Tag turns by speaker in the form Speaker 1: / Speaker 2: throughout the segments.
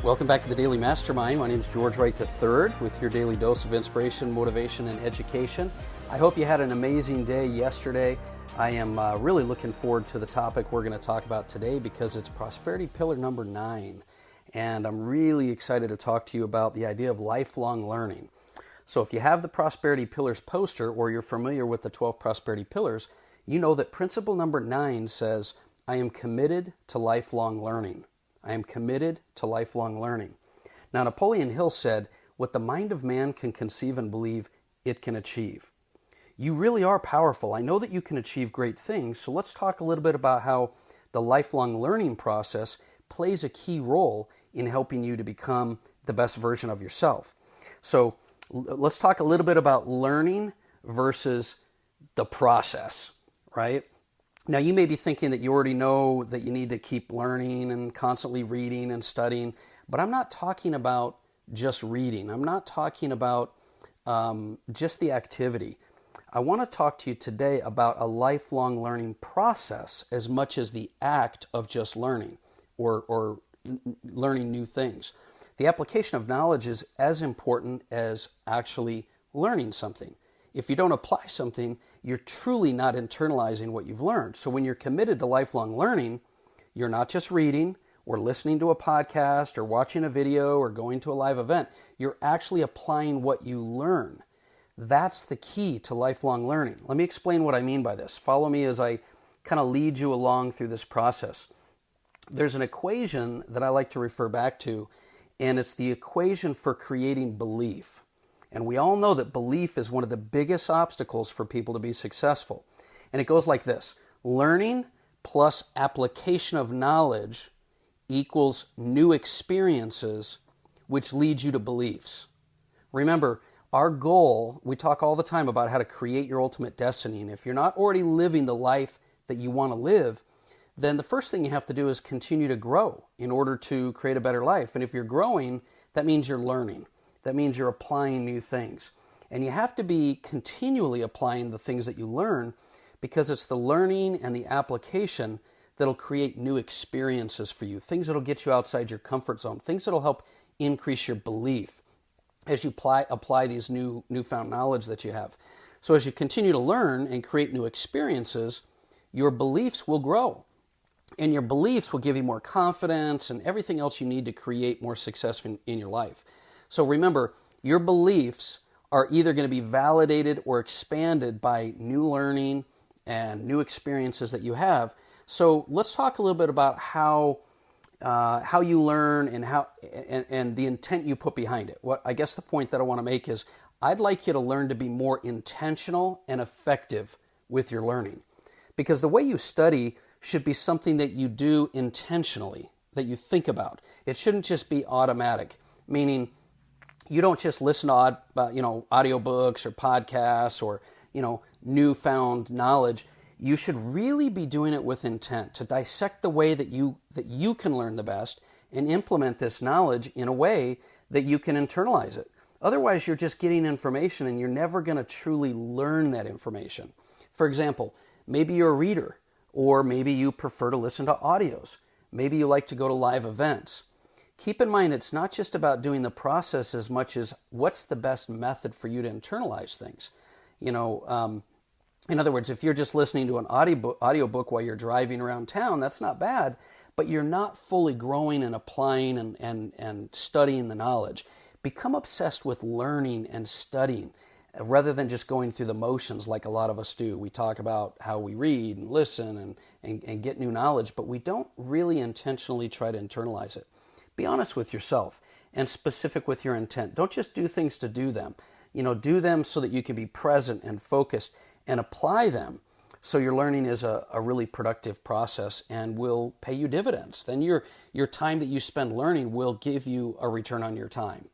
Speaker 1: Welcome back to the Daily Mastermind. My name is George Wright III with your daily dose of inspiration, motivation, and education. I hope you had an amazing day yesterday. I am really looking forward to the topic we're going to talk about today because it's prosperity pillar number 9. And I'm really excited to talk to you about the idea of lifelong learning. So if you have the prosperity pillars poster or you're familiar with the 12 prosperity pillars, you know that principle number 9 says, I am committed to lifelong learning. I am committed to lifelong learning. Now, Napoleon Hill said, what the mind of man can conceive and believe, it can achieve. You really are powerful. I know that you can achieve great things, so let's talk a little bit about how the lifelong learning process plays a key role in helping you to become the best version of yourself. So let's talk a little bit about learning versus the process, right? Now, you may be thinking that you already know that you need to keep learning and constantly reading and studying, but I'm not talking about just reading. I'm not talking about just the activity. I want to talk to you today about a lifelong learning process as much as the act of just learning or learning new things. The application of knowledge is as important as actually learning something. If you don't apply something, you're truly not internalizing what you've learned. So when you're committed to lifelong learning, you're not just reading or listening to a podcast or watching a video or going to a live event. You're actually applying what you learn. That's the key to lifelong learning. Let me explain what I mean by this. Follow me as I kind of lead you along through this process. There's an equation that I like to refer back to, and it's the equation for creating belief. And we all know that belief is one of the biggest obstacles for people to be successful. And it goes like this. Learning plus application of knowledge equals new experiences, which leads you to beliefs. Remember, our goal, we talk all the time about how to create your ultimate destiny. And if you're not already living the life that you want to live, then the first thing you have to do is continue to grow in order to create a better life. And if you're growing, that means you're learning. That means you're applying new things. And you have to be continually applying the things that you learn because it's the learning and the application that'll create new experiences for you, things that'll get you outside your comfort zone, things that'll help increase your belief as you apply these newfound knowledge that you have. So as you continue to learn and create new experiences, your beliefs will grow. And your beliefs will give you more confidence and everything else you need to create more success in your life. So remember, your beliefs are either going to be validated or expanded by new learning and new experiences that you have. So let's talk a little bit about how you learn and the intent you put behind it. What I guess the point that I want to make is I'd like you to learn to be more intentional and effective with your learning. Because the way you study should be something that you do intentionally, that you think about. It shouldn't just be automatic, meaning you don't just listen to audiobooks or podcasts or newfound knowledge. You should really be doing it with intent to dissect the way that you can learn the best and implement this knowledge in a way that you can internalize it. Otherwise, you're just getting information and you're never going to truly learn that information. For example, maybe you're a reader, or maybe you prefer to listen to audios. Maybe you like to go to live events. Keep in mind, it's not just about doing the process as much as what's the best method for you to internalize things. In other words, if you're just listening to an audiobook while you're driving around town, that's not bad, but you're not fully growing and applying and studying the knowledge. Become obsessed with learning and studying rather than just going through the motions like a lot of us do. We talk about how we read and listen and get new knowledge, but we don't really intentionally try to internalize it. Be honest with yourself and specific with your intent. Don't just do things to do them. Do them so that you can be present and focused and apply them so your learning is a really productive process and will pay you dividends. Then your time that you spend learning will give you a return on your time.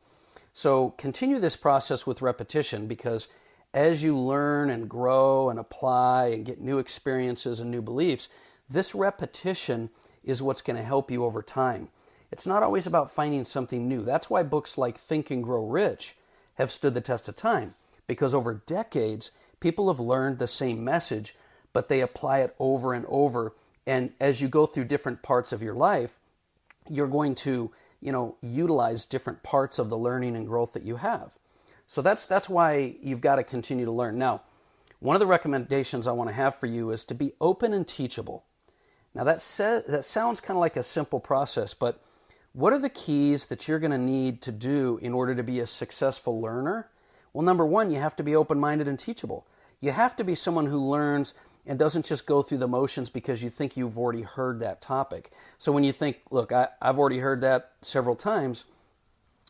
Speaker 1: So continue this process with repetition because as you learn and grow and apply and get new experiences and new beliefs, this repetition is what's going to help you over time. It's not always about finding something new. That's why books like Think and Grow Rich have stood the test of time, because over decades, people have learned the same message, but they apply it over and over. And as you go through different parts of your life, you're going to utilize different parts of the learning and growth that you have. So that's why you've got to continue to learn. Now, one of the recommendations I want to have for you is to be open and teachable. Now that sounds kind of like a simple process, but what are the keys that you're going to need to do in order to be a successful learner? Well, number one, you have to be open-minded and teachable. You have to be someone who learns and doesn't just go through the motions because you think you've already heard that topic. So when you think, look, I've already heard that several times,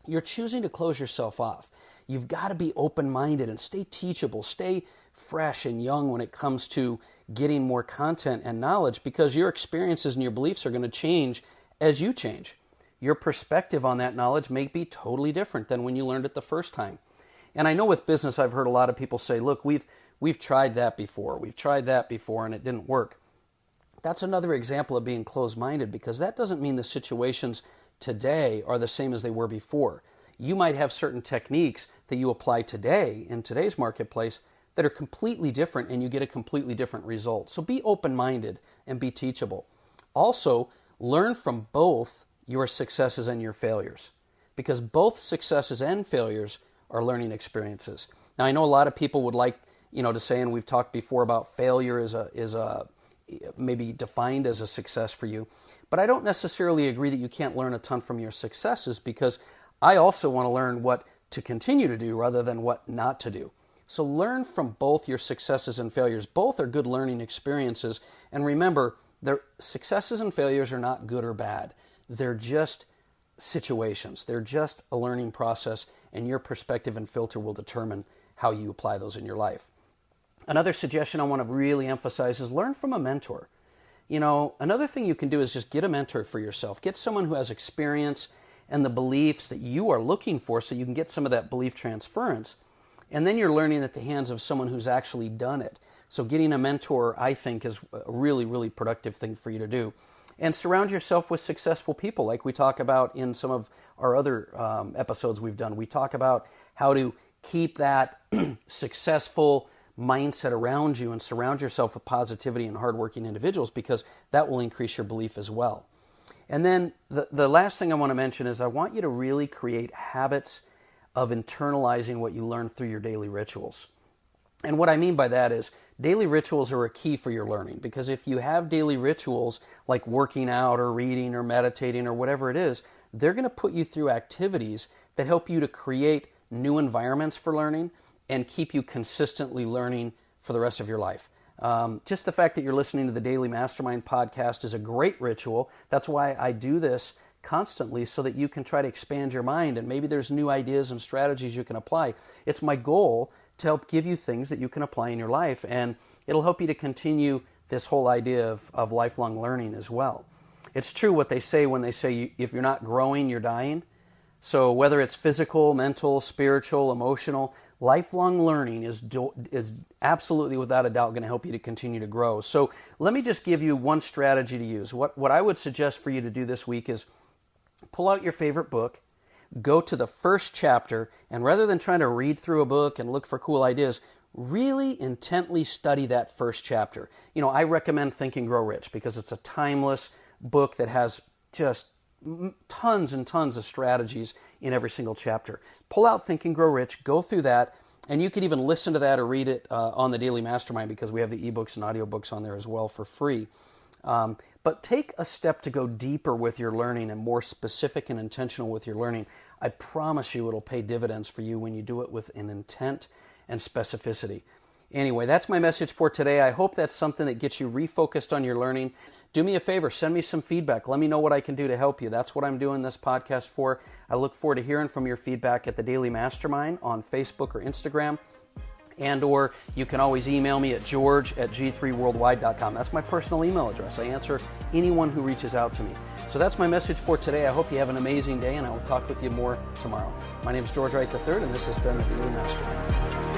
Speaker 1: you're choosing to close yourself off. You've got to be open-minded and stay teachable, stay fresh and young when it comes to getting more content and knowledge, because your experiences and your beliefs are going to change as you change. Your perspective on that knowledge may be totally different than when you learned it the first time. And I know with business, I've heard a lot of people say, look, we've tried that before, and it didn't work. That's another example of being closed-minded, because that doesn't mean the situations today are the same as they were before. You might have certain techniques that you apply today in today's marketplace that are completely different, and you get a completely different result. So be open-minded and be teachable. Also, learn from both your successes and your failures, because both successes and failures are learning experiences. Now, I know a lot of people would like, to say, and we've talked before about failure is a maybe defined as a success for you, but I don't necessarily agree that you can't learn a ton from your successes, because I also want to learn what to continue to do rather than what not to do. So learn from both your successes and failures. Both are good learning experiences. And remember, their successes and failures are not good or bad. They're just situations. They're just a learning process, and your perspective and filter will determine how you apply those in your life. Another suggestion I want to really emphasize is learn from a mentor. Another thing you can do is just get a mentor for yourself. Get someone who has experience and the beliefs that you are looking for, so you can get some of that belief transference. And then you're learning at the hands of someone who's actually done it. So getting a mentor, I think, is a really, really productive thing for you to do. And surround yourself with successful people, like we talk about in some of our other episodes we've done. We talk about how to keep that successful mindset around you and surround yourself with positivity and hardworking individuals, because that will increase your belief as well. And then the last thing I want to mention is I want you to really create habits of internalizing what you learn through your daily rituals. And what I mean by that is daily rituals are a key for your learning, because if you have daily rituals like working out or reading or meditating or whatever it is, they're going to put you through activities that help you to create new environments for learning and keep you consistently learning for the rest of your life. Just the fact that you're listening to the Daily Mastermind podcast is a great ritual. That's why I do this constantly, so that you can try to expand your mind, and maybe there's new ideas and strategies you can apply. It's my goal to help give you things that you can apply in your life, and it'll help you to continue this whole idea of lifelong learning as well. It's true what they say when they say if you're not growing, you're dying. So whether it's physical, mental, spiritual, emotional, lifelong learning is absolutely, without a doubt, going to help you to continue to grow. So let me just give you one strategy to use. What I would suggest for you to do this week is pull out your favorite book, go to the first chapter, and rather than trying to read through a book and look for cool ideas, really intently study that first chapter. I recommend Think and Grow Rich, because it's a timeless book that has just tons and tons of strategies in every single chapter. Pull out Think and Grow Rich, go through that, and you can even listen to that or read it on the Daily Mastermind, because we have the ebooks and audiobooks on there as well for free. But take a step to go deeper with your learning and more specific and intentional with your learning. I promise you it'll pay dividends for you when you do it with an intent and specificity. Anyway, that's my message for today. I hope that's something that gets you refocused on your learning. Do me a favor, send me some feedback. Let me know what I can do to help you. That's what I'm doing this podcast for. I look forward to hearing from your feedback at the Daily Mastermind on Facebook or Instagram. Or you can always email me at george@g3worldwide.com. That's my personal email address. I answer anyone who reaches out to me. So that's my message for today. I hope you have an amazing day, and I will talk with you more tomorrow. My name is George Wright III, and this has been the Daily Mastermind.